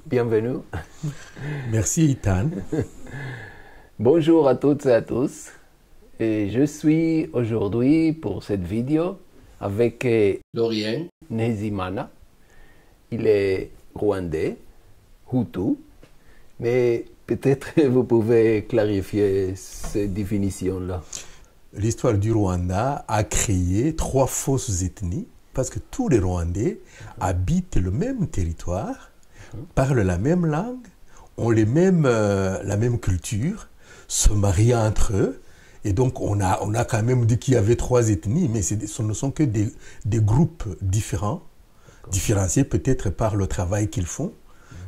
bienvenue. Merci Ethan. Bonjour à toutes et à tous. Et je suis aujourd'hui pour cette vidéo avec Lorien Nezimana. Il est rwandais, Hutu, mais peut-être vous pouvez clarifier cette définition-là. L'histoire du Rwanda a créé 3 fausses ethnies parce que tous les Rwandais habitent le même territoire, parlent la même langue, ont la même culture, se marient entre eux. Et donc, on a quand même dit qu'il y avait 3 ethnies, mais ce ne sont que des groupes différents, différenciés peut-être par le travail qu'ils font.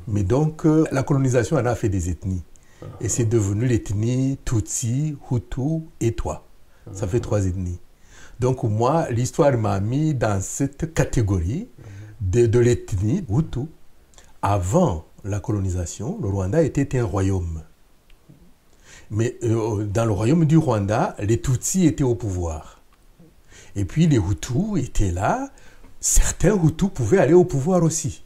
Mais donc, la colonisation en a fait des ethnies. Et c'est devenu l'ethnie Tutsi, Hutu et Twa. Ça fait 3 ethnies. Donc, moi, l'histoire m'a mis dans cette catégorie de l'ethnie Hutu. Avant la colonisation, le Rwanda était un royaume. Mais dans le royaume du Rwanda, les Tutsis étaient au pouvoir. Et puis les Hutus étaient là. Certains Hutus pouvaient aller au pouvoir aussi.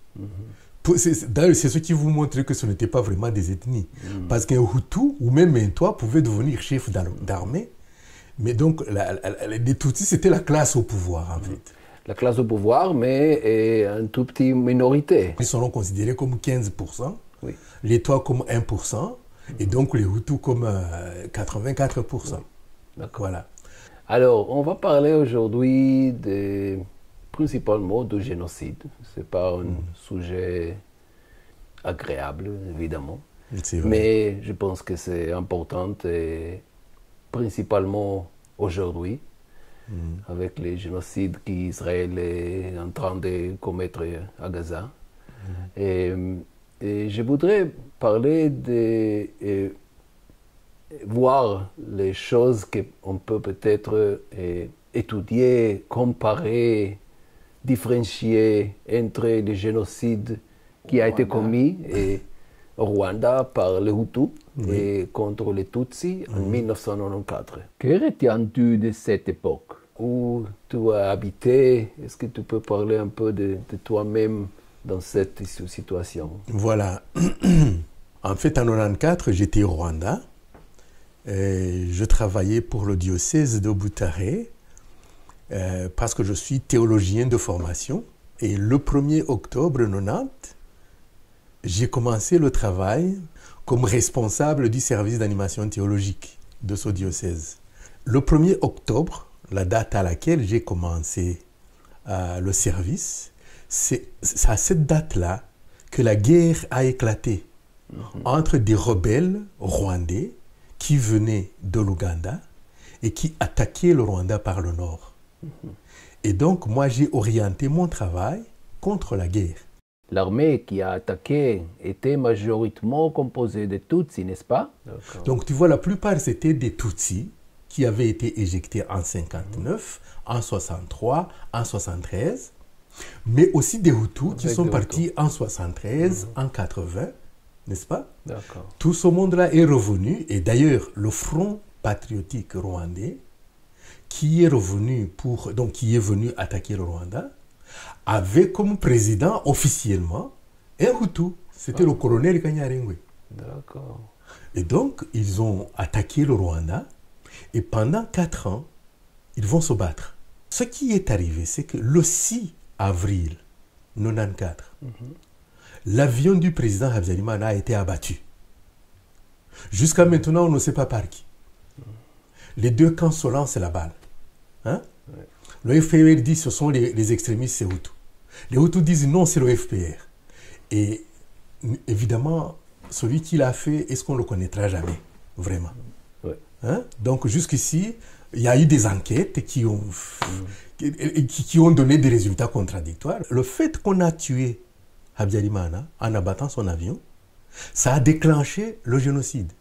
D'ailleurs, c'est ce qui vous montre que ce n'était pas vraiment des ethnies. Parce qu'un Hutu ou même un Twa pouvait devenir chef d'armée. Mais donc, les Tutsis, c'était la classe au pouvoir, en fait. La classe au pouvoir, mais une toute petite minorité. Ils seront considérés comme 15%, Oui. les Twa comme 1%, et donc les Hutus comme 84%. Oui. Voilà. Alors, on va parler aujourd'hui principalement du génocide. Ce n'est pas un sujet agréable, évidemment. C'est vrai. Mais je pense que c'est important, et principalement aujourd'hui, avec les génocides qu'Israël est en train de commettre à Gaza. Et je voudrais parler de voir les choses qu'on peut peut-être étudier, comparer, différencier entre les génocides qui a été commis au Rwanda par les Hutus et contre les Tutsis en 1994. Que retiens-tu de cette époque où tu as habité? Est-ce que tu peux parler un peu de toi-même dans cette situation? Voilà. En fait, en 1994, j'étais au Rwanda. Et je travaillais pour le diocèse de Butare parce que je suis théologien de formation. Et le 1er octobre 1990, j'ai commencé le travail comme responsable du service d'animation théologique de ce diocèse. Le 1er octobre, la date à laquelle j'ai commencé le service, c'est à cette date-là que la guerre a éclaté entre des rebelles rwandais qui venaient de l'Ouganda et qui attaquaient le Rwanda par le nord. Et donc, moi, j'ai orienté mon travail contre la guerre. L'armée qui a attaqué était majoritairement composée de Tutsis, n'est-ce pas? Donc, tu vois, la plupart, c'était des Tutsis qui avaient été éjectés en 59, en 63, en 73, mais aussi des Hutus qui sont partis en 73, en 80, n'est-ce pas? D'accord. Tout ce monde-là est revenu, et d'ailleurs, le Front patriotique rwandais, qui est revenu qui est venu attaquer le Rwanda, avait comme président officiellement un Hutu. C'était le colonel Kanyarengwe. D'accord. Et donc, ils ont attaqué le Rwanda, et pendant 4 ans, ils vont se battre. Ce qui est arrivé, c'est que le 6 avril 1994, l'avion du président Habyarimana a été abattu. Jusqu'à maintenant, on ne sait pas par qui. Les 2 camps se lancent la balle. Hein? Ouais. Le FPR dit que ce sont les extrémistes, c'est Hutus. Les Hutus disent non, c'est le FPR. Et évidemment, celui qui l'a fait, est-ce qu'on ne le connaîtra jamais? Vraiment. Ouais. Hein? Donc jusqu'ici, il y a eu des enquêtes qui ont donné des résultats contradictoires. Le fait qu'on a tué Habyarimana en abattant son avion, ça a déclenché le génocide.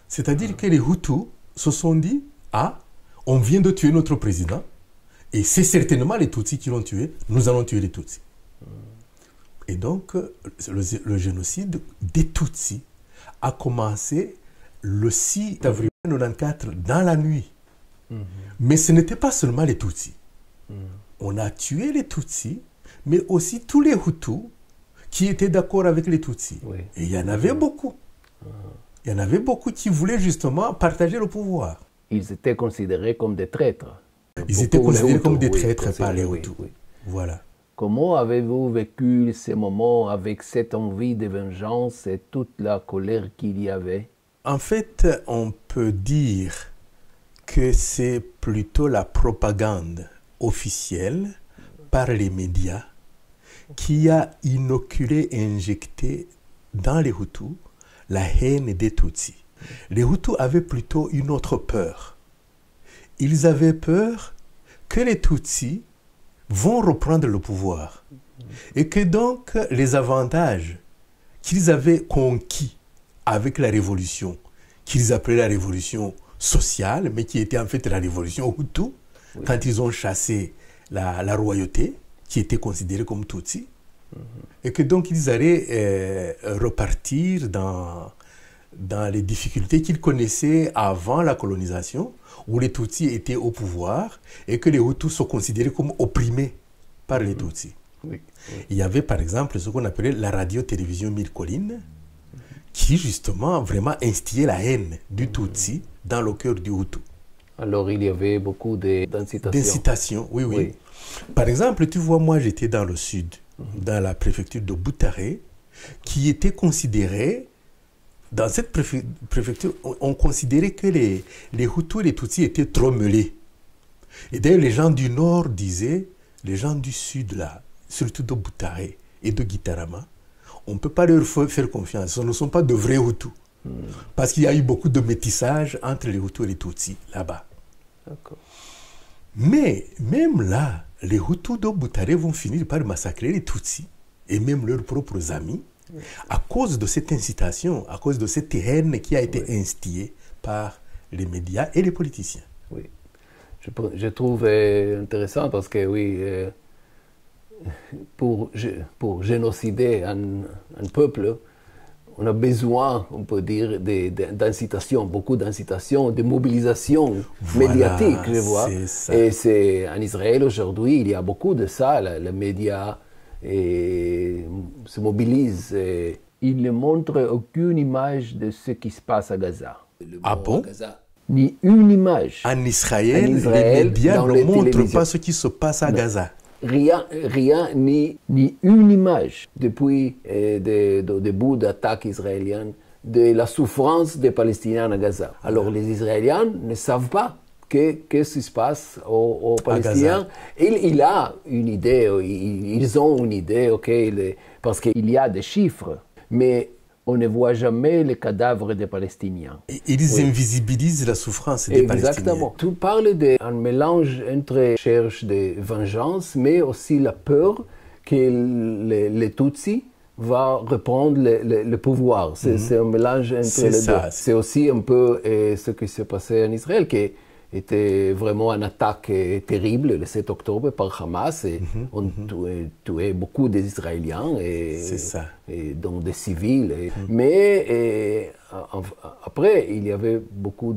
C'est-à-dire que les Hutus se sont dit, ah, on vient de tuer notre président, et c'est certainement les Tutsis qui l'ont tué, nous allons tuer les Tutsis. Et donc, le génocide des Tutsis a commencé le 6 avril 1994 dans la nuit. Mais ce n'était pas seulement les Tutsis. On a tué les Tutsis, mais aussi tous les Hutus qui étaient d'accord avec les Tutsis. Oui. Et il y en avait beaucoup. Il y en avait beaucoup qui voulaient justement partager le pouvoir. Ils étaient considérés comme des traîtres. Ils étaient Pour les considérés comme Hutus, des traîtres par les oui, Hutus. oui. Voilà. Comment avez-vous vécu ces moments avec cette envie de vengeance et toute la colère qu'il y avait? En fait, on peut dire que c'est plutôt la propagande officielle par les médias qui a inoculé et injecté dans les Hutus la haine des Tutsis. Les Hutus avaient plutôt une autre peur. Ils avaient peur que les Tutsis vont reprendre le pouvoir et que donc les avantages qu'ils avaient conquis avec la révolution, qu'ils appelaient la révolution sociale, mais qui était en fait la révolution Hutu, oui, quand ils ont chassé la royauté, qui était considérée comme Tutsi, et que donc ils allaient repartir dans les difficultés qu'ils connaissaient avant la colonisation, où les Tutsis étaient au pouvoir, et que les Hutus sont considérés comme opprimés par les Tutsis. Oui, oui. Il y avait par exemple ce qu'on appelait la radio-télévision Mille Collines, qui justement vraiment instillait la haine du Tutsi dans le cœur du Hutu. Alors il y avait beaucoup d'incitations. D'incitations, oui, oui, oui. Par exemple, tu vois, moi j'étais dans le sud, dans la préfecture de Boutaré, qui était considérée, dans cette préfecture, on considérait que les Hutus et les Tutsis étaient trop mêlés. Et d'ailleurs, les gens du nord disaient, les gens du sud là, surtout de Boutaré et de Gitarama, on ne peut pas leur faire confiance, ce ne sont pas de vrais Hutus. Parce qu'il y a eu beaucoup de métissage entre les Hutus et les Tutsis là-bas. Mais même là, les Hutus de Boutaré vont finir par massacrer les Tutsis et même leurs propres amis à cause de cette incitation, à cause de cette haine qui a été instillée par les médias et les politiciens. Oui, je trouve intéressant parce que oui, pour génocider un peuple, on a besoin, on peut dire, d'incitation, beaucoup d'incitation, de mobilisation médiatique, je vois. Et c'est en Israël aujourd'hui, il y a beaucoup de ça. Les médias se mobilisent. Et ils ne montrent aucune image de ce qui se passe à Gaza. Ah bon? Ni une image. En Israël, les médias ne montrent pas ce qui se passe à Gaza. Rien, ni une image depuis le début de l'attaque israélienne de la souffrance des Palestiniens à Gaza. Alors les Israéliens ne savent pas qu'est-ce qui se passe aux Palestiniens. Il a une idée, ils ont une idée, parce qu'il y a des chiffres, mais on ne voit jamais les cadavres des Palestiniens. Et ils invisibilisent la souffrance des Palestiniens. Exactement. Tu parles d'un mélange entre recherche de vengeance, mais aussi la peur que les Tutsis vont reprendre le pouvoir. C'est un mélange entre les deux. C'est aussi un peu ce qui s'est passé en Israël, qui était vraiment une attaque terrible le 7 octobre par Hamas. Et on tuait beaucoup d'Israéliens et donc des civils. Mais après, il y avait beaucoup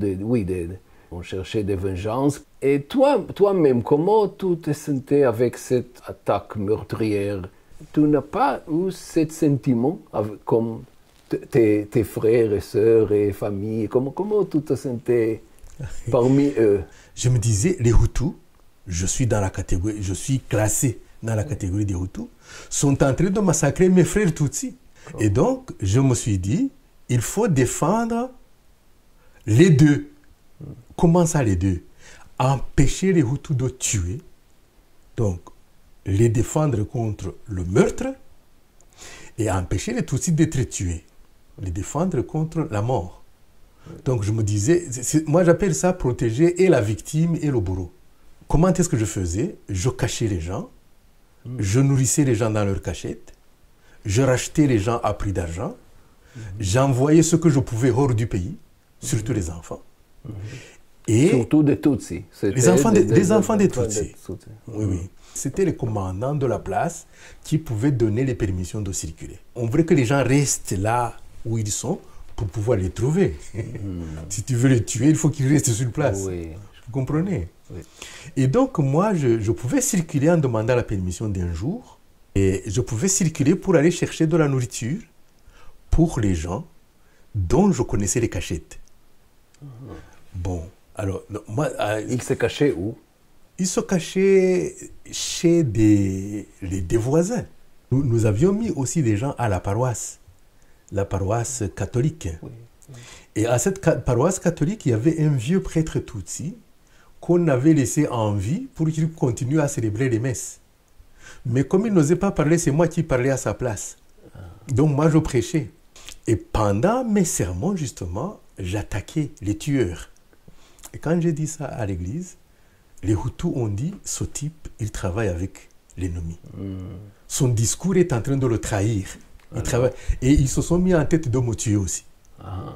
on cherchait des vengeances. Et toi-même, comment tu te sentais avec cette attaque meurtrière? Tu n'as pas eu ce sentiment comme tes frères et sœurs et familles? Comment tu te sentais parmi eux? Je me disais, les Hutus, je suis classé dans la catégorie des Hutus, sont en train de massacrer mes frères Tutsis. Et donc, je me suis dit, il faut défendre les deux. Comment ça, les deux? Empêcher les Hutus de tuer, donc les défendre contre le meurtre, et empêcher les Tutsis d'être tués, les défendre contre la mort. Donc je me disais, moi j'appelle ça protéger et la victime et le bourreau. Comment est-ce que je faisais? Je cachais les gens, je nourrissais les gens dans leur cachette, je rachetais les gens à prix d'argent, j'envoyais ce que je pouvais hors du pays, surtout les enfants. Et surtout des Tutsis. Les enfants des Tutsis. Oui, oui. C'était les commandants de la place qui pouvaient donner les permissions de circuler. On voulait que les gens restent là où ils sont pour pouvoir les trouver. Si tu veux les tuer, il faut qu'ils restent sur place. Oui. Vous comprenez? Oui. Et donc, moi, je pouvais circuler en demandant la permission d'un jour, Et je pouvais circuler pour aller chercher de la nourriture pour les gens dont je connaissais les cachettes. Bon, alors, moi... Il se cachait où? Il se cachait chez des voisins. Nous avions mis aussi des gens à la paroisse catholique. Oui. Et à cette paroisse catholique, il y avait un vieux prêtre Tutsi qu'on avait laissé en vie pour qu'il continue à célébrer les messes. Mais comme il n'osait pas parler, c'est moi qui parlais à sa place. Donc moi, je prêchais. Et pendant mes sermons, justement, j'attaquais les tueurs. Et quand j'ai dit ça à l'église, les Hutus ont dit, ce type, il travaille avec l'ennemi. Son discours est en train de le trahir. Et ils se sont mis en tête de me tuer aussi.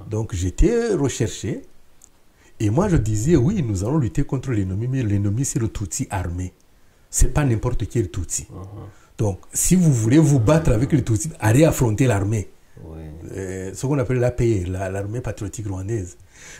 Donc j'étais recherché. Et moi, je disais, oui, nous allons lutter contre l'ennemi, mais l'ennemi, c'est le Tutsi armé. Ce n'est pas n'importe quel Tutsi. Donc, si vous voulez vous battre avec le Tutsi, allez affronter l'armée. Ce qu'on appelle l'APE, l'armée patriotique rwandaise.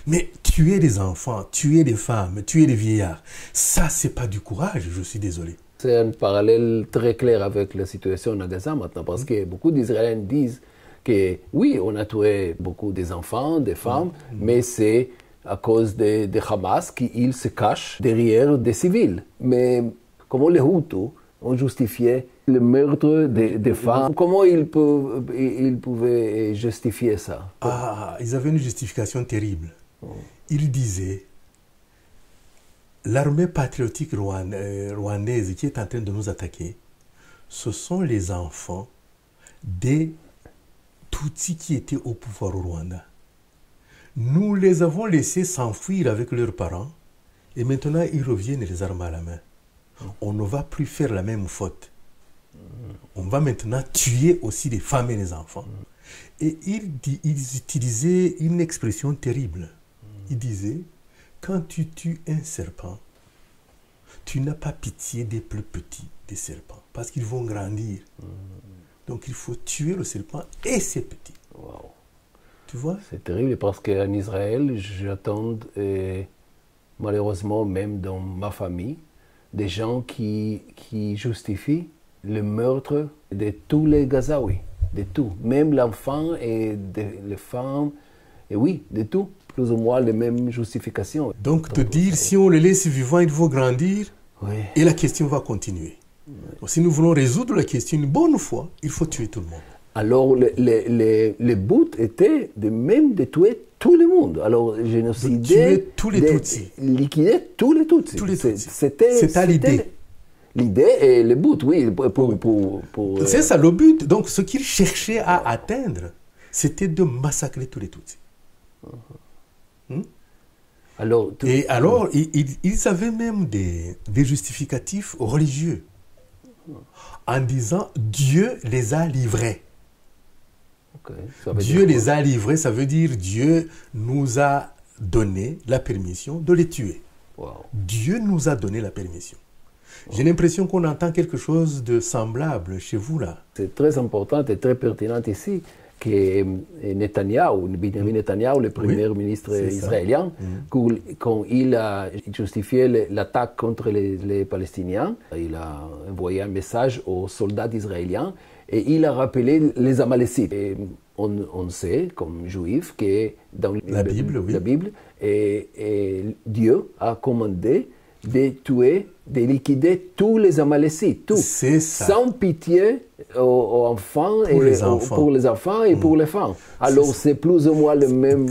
Mais tuer des enfants, tuer des femmes, tuer des vieillards, ça, c'est pas du courage, je suis désolé. C'est un parallèle très clair avec la situation à Gaza maintenant, parce que beaucoup d'Israéliens disent que oui, on a tué beaucoup des enfants, des femmes, mais c'est à cause de Hamas qu'ils se cachent derrière des civils. Mais comment les Hutus ont justifié le meurtre des femmes? Comment ils pouvaient justifier ça? Ils avaient une justification terrible. Ils disaient, l'armée patriotique rwandaise qui est en train de nous attaquer, ce sont les enfants des Tutsis qui étaient au pouvoir au Rwanda. Nous les avons laissés s'enfuir avec leurs parents et maintenant ils reviennent les armes à la main. On ne va plus faire la même faute. On va maintenant tuer aussi les femmes et les enfants. Et ils utilisaient une expression terrible. Ils disaient, quand tu tues un serpent, tu n'as pas pitié des plus petits des serpents, parce qu'ils vont grandir. Donc il faut tuer le serpent et ses petits. Wow. Tu vois? C'est terrible parce qu'en Israël, j'attends, malheureusement même dans ma famille, des gens qui justifient le meurtre de tous les Gazaouis, de tout, même l'enfant et les femmes, et oui, de tout, plus ou moins les mêmes justifications. Donc te dire, si on les laisse vivants, ils vont grandir, oui. Et la question va continuer. Donc, si nous voulons résoudre la question une bonne fois, il faut tuer tout le monde. Alors, le but était de tuer tout le monde. Alors, génocider, tuer tous les Tutsis. Liquider tous les Tutsis. Tous les Tutsis. C'était l'idée. L'idée et le but, oui. C'est ça, le but. Donc, ce qu'il cherchait à atteindre, c'était de massacrer tous les Tutsis. Alors, ils avaient même des justificatifs religieux en disant Dieu les a livrés. Dieu les a livrés, ça veut dire Dieu nous a donné la permission de les tuer. Wow. Dieu nous a donné la permission. J'ai l'impression qu'on entend quelque chose de semblable chez vous là. C'est très important et très pertinent ici que Benjamin Netanyahu, le premier ministre israélien, quand il a justifié l'attaque contre les Palestiniens, il a envoyé un message aux soldats israéliens et il a rappelé les Amalécites. Et on sait, comme juif, que dans la Bible et Dieu a commandé de tuer, de liquider tous les Amalécites, tous, sans pitié aux enfants, pour les enfants et pour les femmes. Alors c'est plus ou moins la même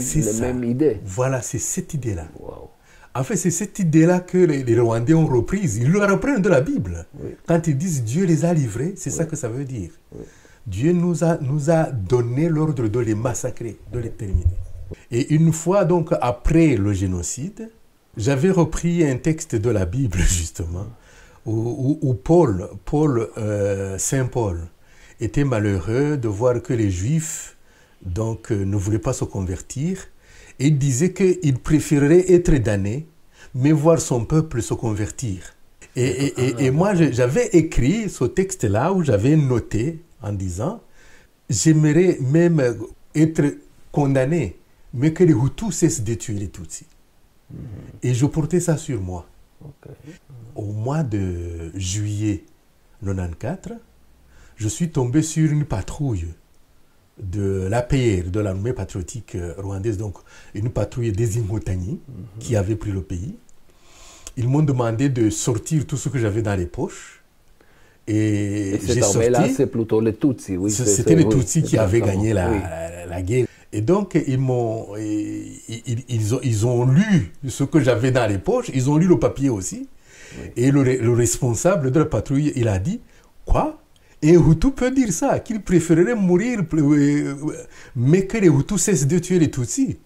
idée. Voilà, c'est cette idée-là. Wow. En fait, c'est cette idée-là que les Rwandais ont reprise. Ils le reprennent de la Bible. Oui. Quand ils disent Dieu les a livrés, c'est ça que ça veut dire. Oui. Dieu nous a donné l'ordre de les massacrer, de les terminer. Et une fois donc après le génocide, j'avais repris un texte de la Bible justement, où Saint Paul était malheureux de voir que les Juifs donc, ne voulaient pas se convertir. Et il disait qu'il préférerait être damné, mais voir son peuple se convertir. Et moi, j'avais écrit ce texte-là où j'avais noté en disant « J'aimerais même être condamné, mais que les Hutus cessent de tuer les Tutsis. » Et je portais ça sur moi. Au mois de juillet 94, je suis tombé sur une patrouille de l'APR, de l'armée patriotique rwandaise, donc une patrouille des Imotani qui avait pris le pays. Ils m'ont demandé de sortir tout ce que j'avais dans les poches. Et cette armée-là, c'est plutôt les Tutsis. Oui, c'était les Tutsis qui avaient gagné la guerre. Et donc, ils ont lu ce que j'avais dans les poches, ils ont lu le papier aussi. Oui. Et le responsable de la patrouille, il a dit, quoi? Et Hutu peut dire ça, qu'il préférerait mourir, mais que les Hutus cessent de tuer les Tutsis.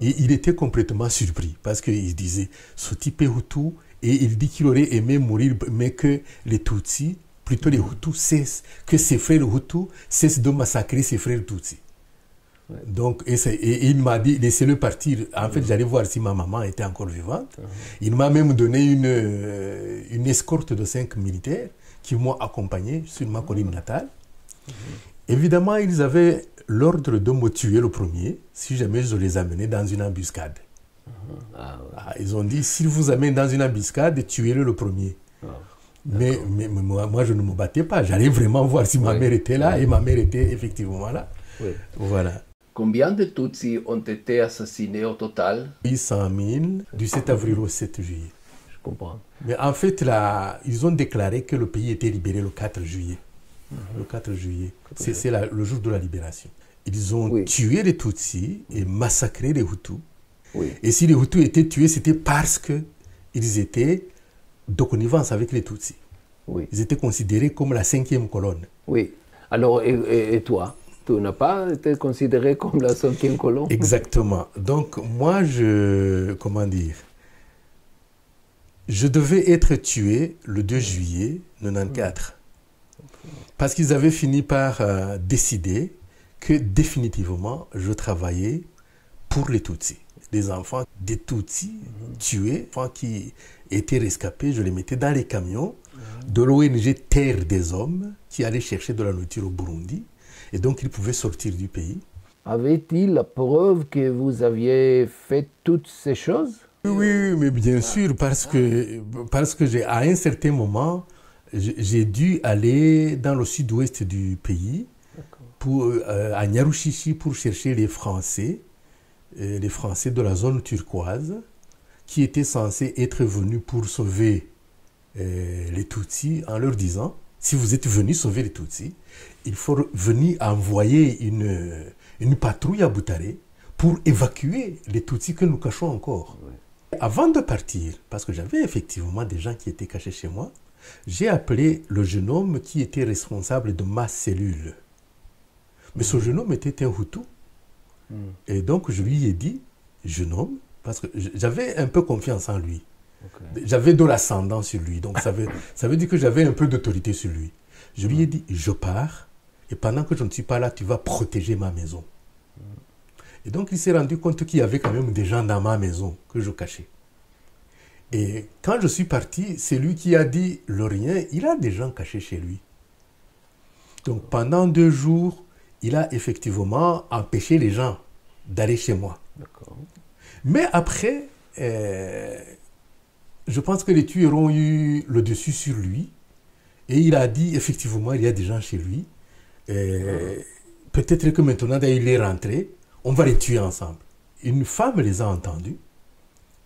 Et il était complètement surpris, parce qu'il disait, ce type est Hutu, et il dit qu'il aurait aimé mourir, mais que les Tutsis, plutôt les Hutus cessent, que ses frères Hutus cessent de massacrer ses frères Tutsis. Ouais. Donc, et il m'a dit, laissez-le partir. En fait, j'allais voir si ma maman était encore vivante. Il m'a même donné une escorte de 5 militaires qui m'ont accompagné sur ma colline natale. Évidemment, ils avaient l'ordre de me tuer le premier si jamais je les amenais dans une embuscade. Ils ont dit, s'ils vous amènent dans une embuscade, tuez-le le premier. Mais moi, je ne me battais pas. J'allais vraiment voir si ma mère était là, et ma mère était effectivement là. Oui. Voilà. Combien de Tutsis ont été assassinés au total? 800 000 du 7 avril au 7 juillet. Je comprends. Mais en fait, là, ils ont déclaré que le pays était libéré le 4 juillet. Le 4 juillet, c'est le jour de la libération. Ils ont tué les Tutsis et massacré les Hutus. Et si les Hutus étaient tués, c'était parce qu'ils étaient de connivence avec les Tutsis. Ils étaient considérés comme la 5e colonne. Oui. Alors, et toi? Tu n'as pas été considéré comme la 5e colonne? Exactement. Donc, moi, je devais être tué le 2 juillet 1994. Parce qu'ils avaient fini par décider que définitivement, je travaillais pour les Tutsis. Les enfants des Tutsis tués, enfants qui étaient rescapés, je les mettais dans les camions de l'ONG Terre des Hommes qui allait chercher de la nourriture au Burundi. Et donc, ils pouvaient sortir du pays. Avait-il la preuve que vous aviez fait toutes ces choses? Oui, mais bien sûr, parce que à un certain moment, j'ai dû aller dans le sud-ouest du pays, à Nyarushishi, pour chercher les Français de la zone turquoise, qui étaient censés être venus pour sauver les Tutsis, en leur disant, si vous êtes venus sauver les Tutsis, il faut venir envoyer une patrouille à Butare pour évacuer les Tutsis que nous cachons encore. Oui. Avant de partir, parce que j'avais effectivement des gens qui étaient cachés chez moi, j'ai appelé le jeune homme qui était responsable de ma cellule. Mais ce jeune homme était un Hutu. Et donc je lui ai dit, jeune homme, parce que j'avais un peu confiance en lui. J'avais de l'ascendant sur lui, donc ça veut dire que j'avais un peu d'autorité sur lui. Je lui ai dit, je pars, et pendant que je ne suis pas là, tu vas protéger ma maison. Et donc il s'est rendu compte qu'il y avait quand même des gens dans ma maison que je cachais. Et quand je suis parti, c'est lui qui a dit, Lorien, il a des gens cachés chez lui. Donc pendant 2 jours, il a effectivement empêché les gens d'aller chez moi. Mais après, je pense que les tueurs ont eu le dessus sur lui. Et il a dit, effectivement, il y a des gens chez lui. Peut-être que maintenant, il est rentré, on va les tuer ensemble. Une femme les a entendus,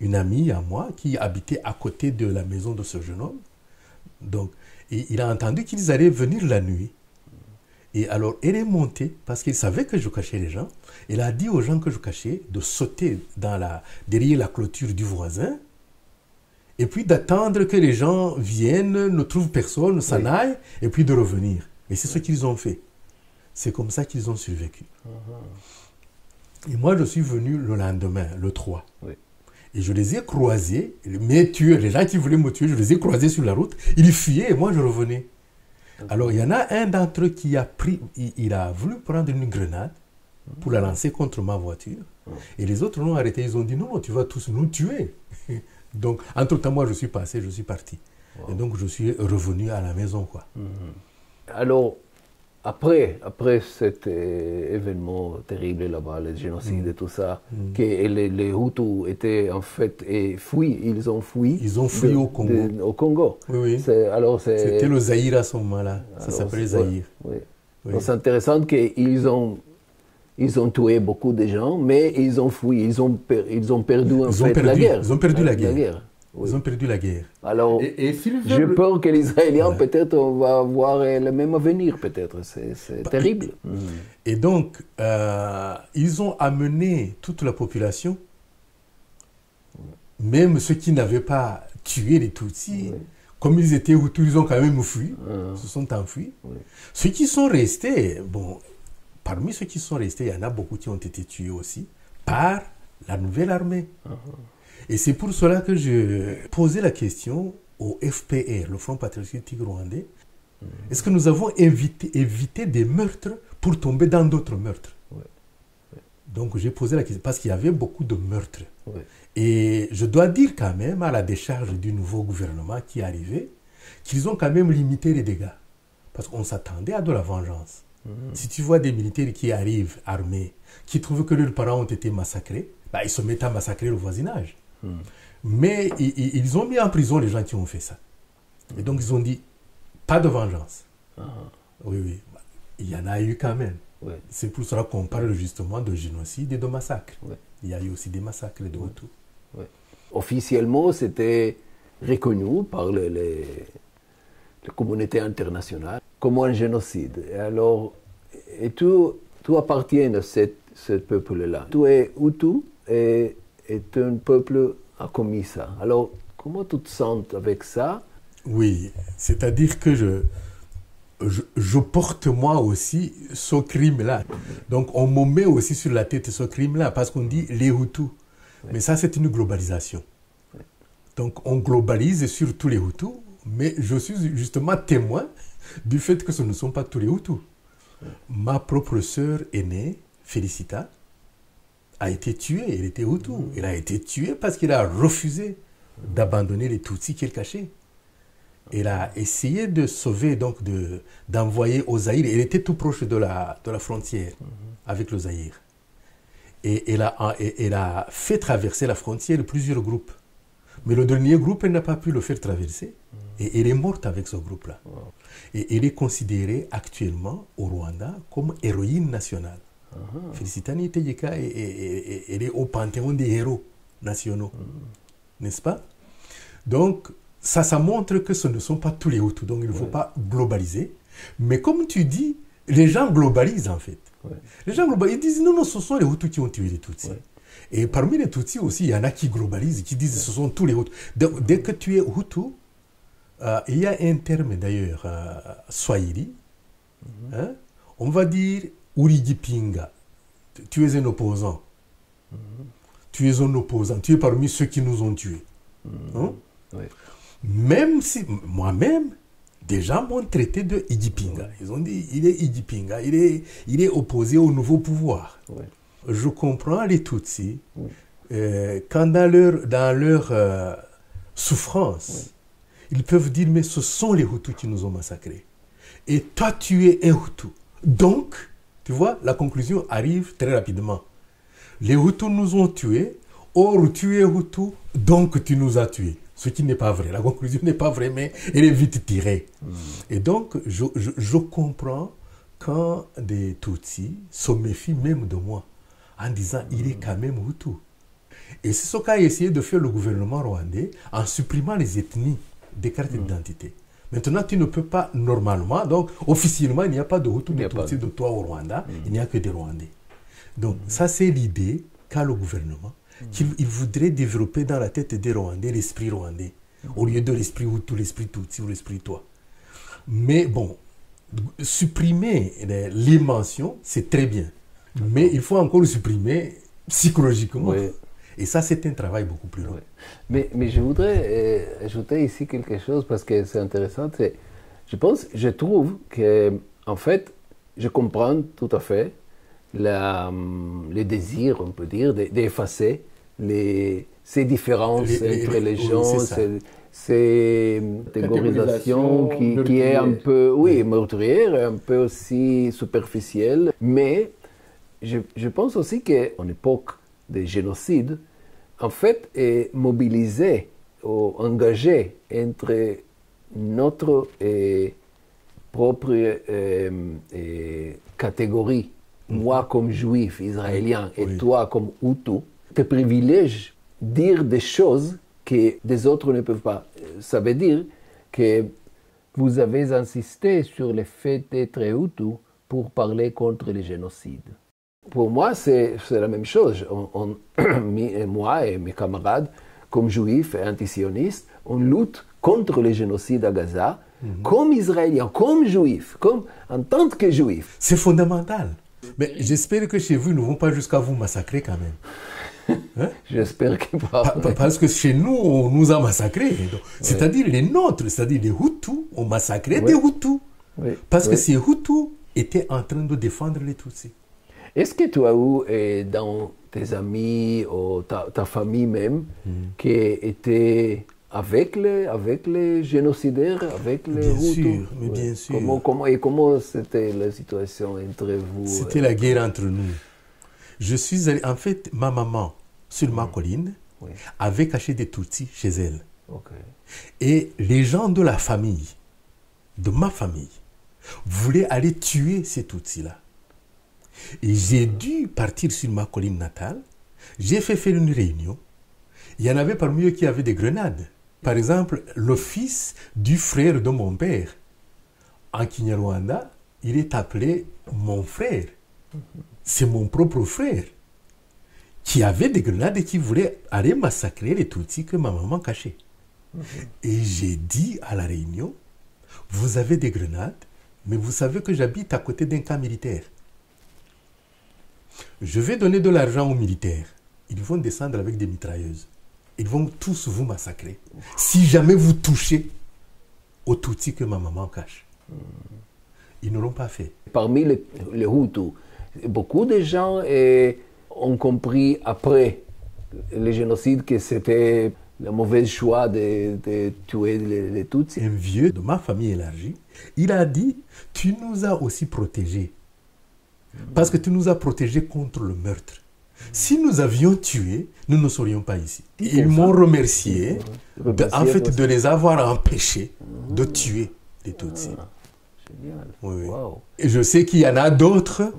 une amie à moi, qui habitait à côté de la maison de ce jeune homme. Donc, et il a entendu qu'ils allaient venir la nuit. Et alors, elle est montée, parce qu'elle savait que je cachais les gens. Elle a dit aux gens que je cachais de sauter derrière la clôture du voisin, et puis d'attendre que les gens viennent, ne trouvent personne, s'en aillent, et puis de revenir. Et c'est ce qu'ils ont fait. C'est comme ça qu'ils ont survécu. Et moi, je suis venu le lendemain, le 3. Et je les ai croisés, mes tueurs, les gens qui voulaient me tuer, je les ai croisés sur la route. Ils fuyaient et moi, je revenais. Alors, il y en a un d'entre eux qui a il a voulu prendre une grenade pour la lancer contre ma voiture. Et les autres l'ont arrêté. Ils ont dit, non, tu vas tous nous tuer. Donc, entre-temps, moi, je suis passé, je suis parti. Et donc, je suis revenu à la maison, quoi. Alors, après cet événement terrible là-bas, le génocide et tout ça, que les Hutus étaient en fait fuis, ils ont fui. Ils ont fui au Congo. Au Congo. Oui, oui. C'était le Zaïre à ce moment-là. Ça s'appelait Zaïre. Oui. Donc c'est intéressant qu'ils ont tué beaucoup de gens, mais ils ont fui, ils ont perdu la guerre. Ils ont perdu la guerre. Oui. Ils ont perdu la guerre. Alors, j'ai peur que les Israéliens, peut-être, on va avoir le même avenir, peut-être. C'est terrible. Et donc, ils ont amené toute la population, même ceux qui n'avaient pas tué les Tutsis, comme ils étaient Hutus, ils ont quand même fui, se sont enfuis. Ceux qui sont restés, bon, parmi ceux qui sont restés, il y en a beaucoup qui ont été tués aussi par la nouvelle armée. Et c'est pour cela que je posais la question au FPR, le Front Patriotique Rwandais. Est-ce que nous avons évité des meurtres pour tomber dans d'autres meurtres? Donc j'ai posé la question parce qu'il y avait beaucoup de meurtres. Et je dois dire quand même, à la décharge du nouveau gouvernement qui est arrivé, qu'ils ont quand même limité les dégâts. Parce qu'on s'attendait à de la vengeance. Si tu vois des militaires qui arrivent armés, qui trouvent que leurs parents ont été massacrés, bah, ils se mettent à massacrer le voisinage. Mais ils ont mis en prison les gens qui ont fait ça. Et donc ils ont dit, pas de vengeance. Oui, oui. Il y en a eu quand même. C'est pour cela qu'on parle justement de génocide et de massacre. Il y a eu aussi des massacres de Hutus. Officiellement, c'était reconnu par la communauté internationale comme un génocide. Et alors, tu appartiens à ce peuple-là. Tu es Hutu et un peuple a commis ça. Alors, comment tu te sens avec ça? Oui, c'est-à-dire que je porte moi aussi ce crime-là. Donc, on me met aussi sur la tête ce crime-là parce qu'on dit les Hutus. Mais ça, c'est une globalisation. Donc, on globalise sur tous les Hutus, mais je suis justement témoin du fait que ce ne sont pas tous les Hutus. Ma propre sœur aînée, Félicita, a été tuée. Elle était Hutu. Elle a été tuée parce qu'elle a refusé d'abandonner les Tutsis qu'elle cachait. Elle a essayé de sauver, donc d'envoyer au Zaïre. Elle était tout proche de la frontière avec le Zaïre. Et elle a fait traverser la frontière plusieurs groupes. Mais le dernier groupe, elle n'a pas pu le faire traverser. Et elle est morte avec ce groupe-là. Et elle est considérée actuellement au Rwanda comme héroïne nationale. Félicitani Tejeka, elle est au panthéon des héros nationaux. N'est-ce pas? Donc, ça montre que ce ne sont pas tous les Hutus. Donc, il ne faut pas globaliser. Mais comme tu dis, les gens globalisent en fait. Les gens globalisent, ils disent non, ce sont les Hutus qui ont tué les Tutsis. Et parmi les Tutsis aussi, il y en a qui globalisent, qui disent ce sont tous les Hutus. Donc, dès que tu es Hutu, il y a un terme d'ailleurs, Swahili, on va dire Urigipinga. Tu es un opposant. Tu es un opposant. Tu es parmi ceux qui nous ont tués. Même si, moi-même, des gens m'ont traité de Igipinga. Ils ont dit, il est Igipinga, il est opposé au nouveau pouvoir. Je comprends les Tutsis, quand dans leur souffrance, ils peuvent dire, mais ce sont les Hutus qui nous ont massacrés. Et toi, tu es un Hutu. Donc, tu vois, la conclusion arrive très rapidement. Les Hutus nous ont tués, or tu es Hutu, donc tu nous as tués. Ce qui n'est pas vrai. La conclusion n'est pas vraie, mais elle est vite tirée. Et donc, je comprends quand des Tutsis se méfient même de moi, en disant, il est quand même Hutu. Et c'est ce qu'a essayé de faire le gouvernement rwandais en supprimant les ethnies des cartes d'identité. Maintenant, tu ne peux pas, normalement, donc officiellement, il n'y a pas de Hutu, de Tutsi, de toi au Rwanda, il n'y a que des Rwandais. Donc, ça, c'est l'idée qu'a le gouvernement, qu'il voudrait développer dans la tête des Rwandais l'esprit rwandais, au lieu de l'esprit Hutu, l'esprit Tutsi ou l'esprit toi. Mais bon, supprimer les mentions, c'est très bien. Mais il faut encore le supprimer psychologiquement. Et ça, c'est un travail beaucoup plus long. Mais je voudrais ajouter ici quelque chose parce que c'est intéressant. Je trouve que, en fait, je comprends tout à fait les désirs, on peut dire, d'effacer ces différences entre les gens, c'est une catégorisation qui est un peu, oui, meurtrière, un peu aussi superficielle, mais je pense aussi qu'en époque des génocides, en fait, est mobilisé ou engagé entre notre propre catégorie, moi comme juif israélien et toi comme Hutu, te privilège dire des choses que des autres ne peuvent pas. Ça veut dire que vous avez insisté sur le fait d'être Hutu pour parler contre les génocides. Pour moi, c'est la même chose. Moi et mes camarades, comme juifs et antisionistes, on lutte contre les génocides à Gaza, comme Israéliens, comme juifs, en tant que juifs. C'est fondamental. Mais j'espère que chez vous, ils ne vont pas jusqu'à vous massacrer quand même. Hein? J'espère que pas. Parce que chez nous, on nous a massacrés. C'est-à-dire les nôtres, c'est-à-dire les Hutus, ont massacré des Hutus. Parce que ces Hutus étaient en train de défendre les Tutsis. Est-ce que tu as eu dans tes amis ou ta famille même qui étaient avec les génocidaires, avec les Hutus? Bien sûr. Comment c'était la situation entre vous? C'était la guerre entre nous. Je suis allé, en fait, ma maman, sur ma colline, avait caché des Tutsis chez elle. Et les gens de la famille, de ma famille, voulaient aller tuer ces Tutsis-là. Et j'ai dû partir sur ma colline natale. J'ai fait faire une réunion. Il y en avait parmi eux qui avaient des grenades. Par exemple, le fils du frère de mon père, en Kinyarwanda, il est appelé mon frère. C'est mon propre frère qui avait des grenades et qui voulait aller massacrer les Tutsis que ma maman cachait. Et j'ai dit à la réunion, vous avez des grenades, mais vous savez que j'habite à côté d'un camp militaire. Je vais donner de l'argent aux militaires. Ils vont descendre avec des mitrailleuses. Ils vont tous vous massacrer. Si jamais vous touchez aux Tutsis que ma maman cache. Ils ne l'ont pas fait. Parmi les Hutus, beaucoup de gens ont compris après le génocide que c'était le mauvais choix de tuer les Tutsis. Un vieux de ma famille élargie, il a dit, tu nous as aussi protégés. Parce que tu nous as protégés contre le meurtre. Si nous avions tué, nous ne serions pas ici. Ils m'ont remercié, en fait, de les avoir empêchés de tuer les Tutsis. Génial. Wow. Et je sais qu'il y en a d'autres,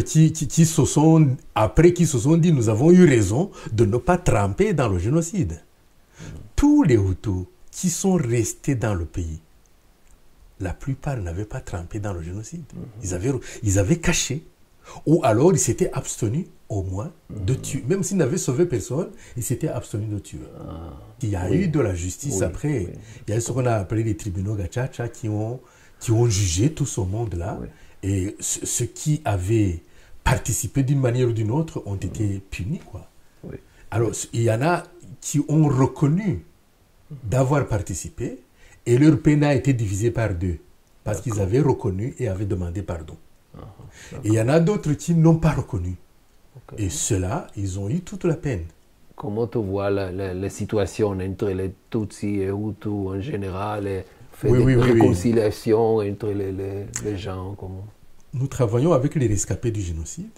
qui se sont, après qui se sont dit, nous avons eu raison de ne pas tremper dans le génocide. Tous les Hutus qui sont restés dans le pays, la plupart n'avaient pas trempé dans le génocide. Ils avaient caché, ou alors ils s'étaient abstenus au moins de tuer. Même s'ils n'avaient sauvé personne, ils s'étaient abstenus de tuer. Il y a eu de la justice après. Il y a eu ce qu'on a appelé les tribunaux Gacaca qui ont jugé tout ce monde-là. Et ceux qui avaient participé d'une manière ou d'une autre ont été punis, quoi. Alors, il y en a qui ont reconnu d'avoir participé et leur peine a été divisée par deux parce qu'ils avaient reconnu et avaient demandé pardon. Et il y en a d'autres qui n'ont pas reconnu. Et ceux-là, ils ont eu toute la peine. Comment tu vois la situation entre les Tutsis et Hutus en général? Réconciliation entre les gens. Nous travaillons avec les rescapés du génocide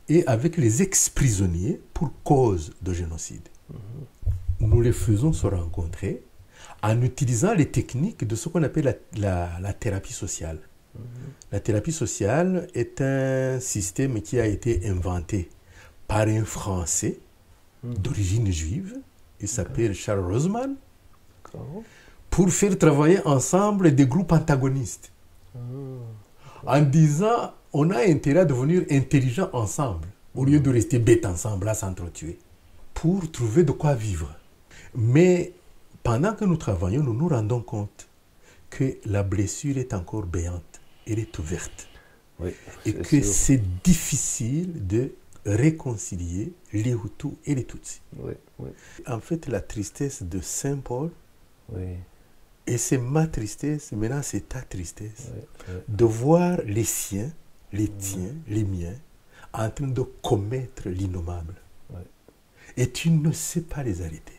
et avec les ex-prisonniers pour cause de génocide. Nous les faisons se rencontrer en utilisant les techniques de ce qu'on appelle la thérapie sociale. La thérapie sociale est un système qui a été inventé par un Français d'origine juive. Il s'appelle Charles Roseman. Pour faire travailler ensemble des groupes antagonistes. En disant, on a intérêt à devenir intelligents ensemble, au lieu de rester bêtes ensemble à s'entretuer, pour trouver de quoi vivre. Mais pendant que nous travaillons, nous nous rendons compte que la blessure est encore béante, elle est ouverte. Et que c'est difficile de réconcilier les Hutus et les Tutsis. En fait, la tristesse de Saint Paul, et c'est ma tristesse, maintenant c'est ta tristesse, de voir les siens, les tiens, les miens, en train de commettre l'innommable. Et tu ne sais pas les arrêter.